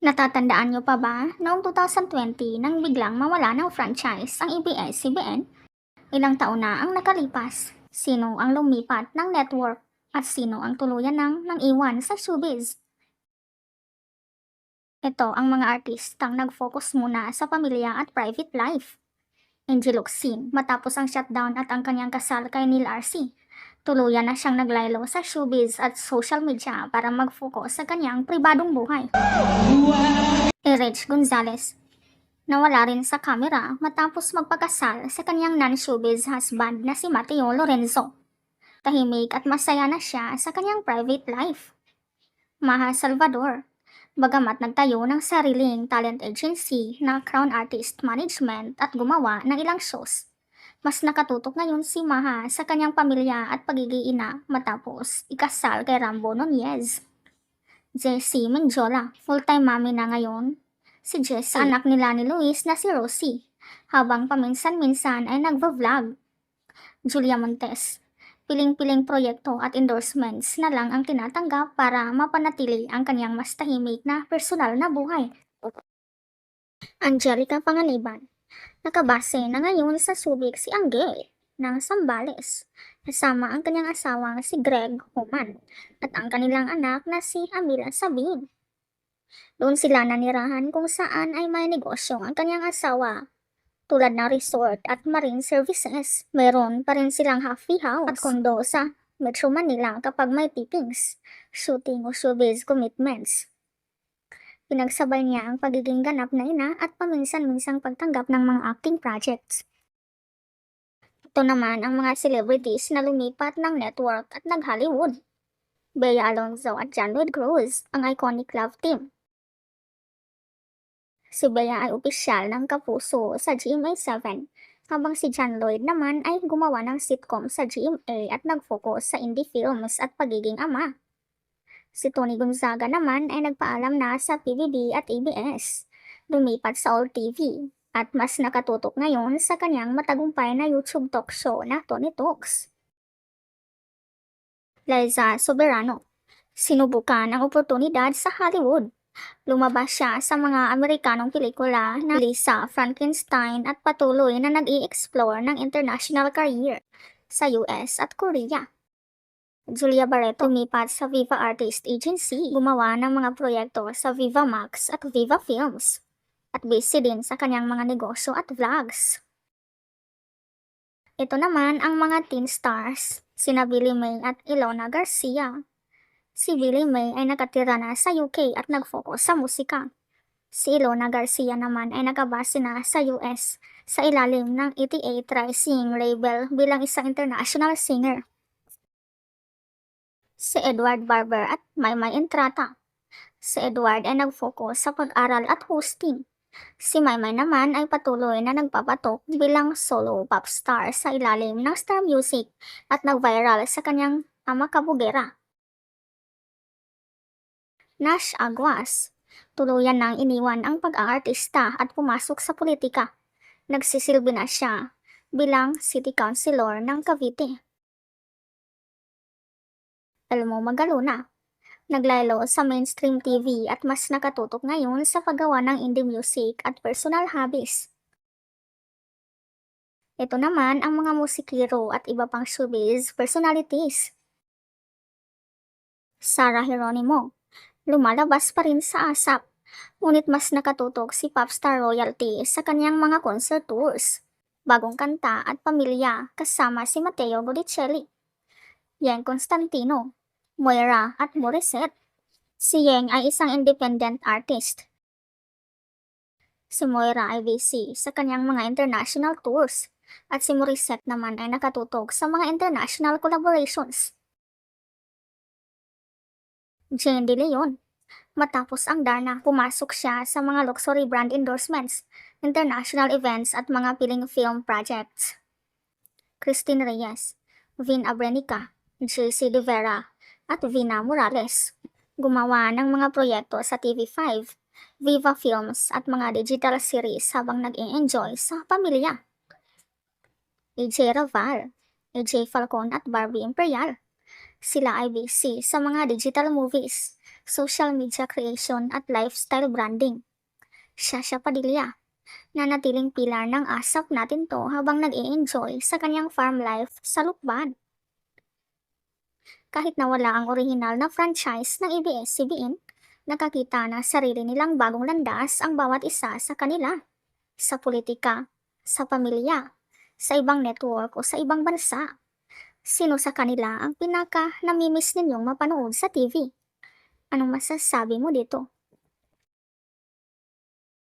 Natatandaan niyo pa ba noong 2020 nang biglang mawala ng franchise ang ABS-CBN? Ilang taon na ang nakalipas. Sino ang lumipat ng network at sino ang tuluyan ng iwan sa showbiz? Ito ang mga artistang nag-focus muna sa pamilya at private life. Angie Locsin matapos ang shutdown at ang kanyang kasal kay Neil Arce. Tuluyan na siyang naglaylo sa showbiz at social media para mag-focus sa kanyang pribadong buhay. Reg Gonzalez nawala rin sa kamera matapos magpakasal sa kanyang non-showbiz husband na si Mateo Lorenzo. Tahimik at masaya na siya sa kanyang private life. Maha Salvador, bagamat nagtayo ng sariling talent agency na Crown Artist Management at gumawa ng ilang shows, mas nakatutok ngayon si Maha sa kanyang pamilya at pagiging matapos ikasal kay Rambo Nunez. Jessie Mendiola, full-time mommy na ngayon. Si Jessie, anak nila ni Luis na si Rosie, habang paminsan-minsan ay nagva-vlog. Julia Montes, piling-piling proyekto at endorsements na lang ang tinatanggap para mapanatili ang kanyang mas tahimik na personal na buhay. Angelica Panganiban, nakabase na ngayon sa Subic si Angge ng Sambales, kasama ang kanyang asawang si Greg Human at ang kanilang anak na si Amila Sabin. Doon sila nanirahan kung saan ay may negosyo ang kanyang asawa, tulad ng resort at marine services. Meron pa rin silang halfway house at kondo sa Metro Manila kapag may tapings, shooting o showbiz commitments. Pinagsabay niya ang pagiging ganap na ina at paminsan-minsang pagtanggap ng mga acting projects. Ito naman ang mga celebrities na lumipat ng network at nag-Hollywood. Bea Alonzo at John Lloyd Cruz, ang iconic love team. Si Bea ay opisyal ng kapuso sa GMA7, habang si John Lloyd naman ay gumawa ng sitcom sa GMA at nag-focus sa indie films at pagiging ama. Si Tony Gonzaga naman ay nagpaalam na sa PBB at ABS, lumipat sa All TV, at mas nakatutok ngayon sa kanyang matagumpay na YouTube talk show na Tony Talks. Liza Soberano, sinubukan ang oportunidad sa Hollywood. Lumabas siya sa mga Amerikanong pelikula na Lisa Frankenstein at patuloy na nag-i-explore ng international career sa US at Korea. Julia Barreto lumipat sa Viva Artist Agency, gumawa ng mga proyekto sa Viva Max at Viva Films, at busy din sa kanyang mga negosyo at vlogs. Ito naman ang mga teen stars, sina Billie Mae at Ilona Garcia. Si Billie Mae ay nakatira na sa UK at nag-focus sa musika. Si Ilona Garcia naman ay nakabase na sa US sa ilalim ng 88 Rising label bilang isang international singer. Si Edward Barber at Maymay Entrata. Si Edward ay nag-focus sa pag-aral at hosting. Si Maymay naman ay patuloy na nagpapatok bilang solo pop star sa ilalim ng Star Music at nag-viral sa kanyang ama kabugera. Nash Aguas, tuluyan nang iniwan ang pag-aartista at pumasok sa politika. Nagsisilbi na siya bilang City Councilor ng Cavite. Elmo Magalona, naglaylo sa mainstream TV at mas nakatutok ngayon sa paggawa ng indie music at personal hobbies. Ito naman ang mga musikero at iba pang showbiz personalities. Sarah Geronimo, lumalabas pa rin sa ASAP, ngunit mas nakatutok si Popstar Royalty sa kanyang mga concert tours, bagong kanta at pamilya kasama si Matteo Botticelli, Yeng Constantino, Moira at Morissette. Si Yeng ay isang independent artist. Si Moira ay busy sa kanyang mga international tours at si Morissette naman ay nakatutok sa mga international collaborations. Jane De Leon, matapos ang Darna, pumasok siya sa mga luxury brand endorsements, international events at mga piling film projects. Christine Reyes, Vin Abrenica, JC De Vera, at Vina Morales, gumawa ng mga proyekto sa TV5, Viva Films at mga digital series habang nag-e-enjoy sa pamilya. AJ Raval, AJ Falcon at Barbie Imperial, Sila ay busy sa mga digital movies, social media creation at lifestyle branding. Shasha Padilla, nanatiling pilar ng asap natin to habang nag-i-enjoy sa kanyang farm life sa Lukban. Kahit nawala ang orihinal na franchise ng ABS-CBN, nakakita na sarili nilang bagong landas ang bawat isa sa kanila. Sa politika, sa pamilya, sa ibang network o sa ibang bansa. Sino sa kanila ang pinaka namimiss ninyong mapanood sa TV? Anong masasabi mo dito?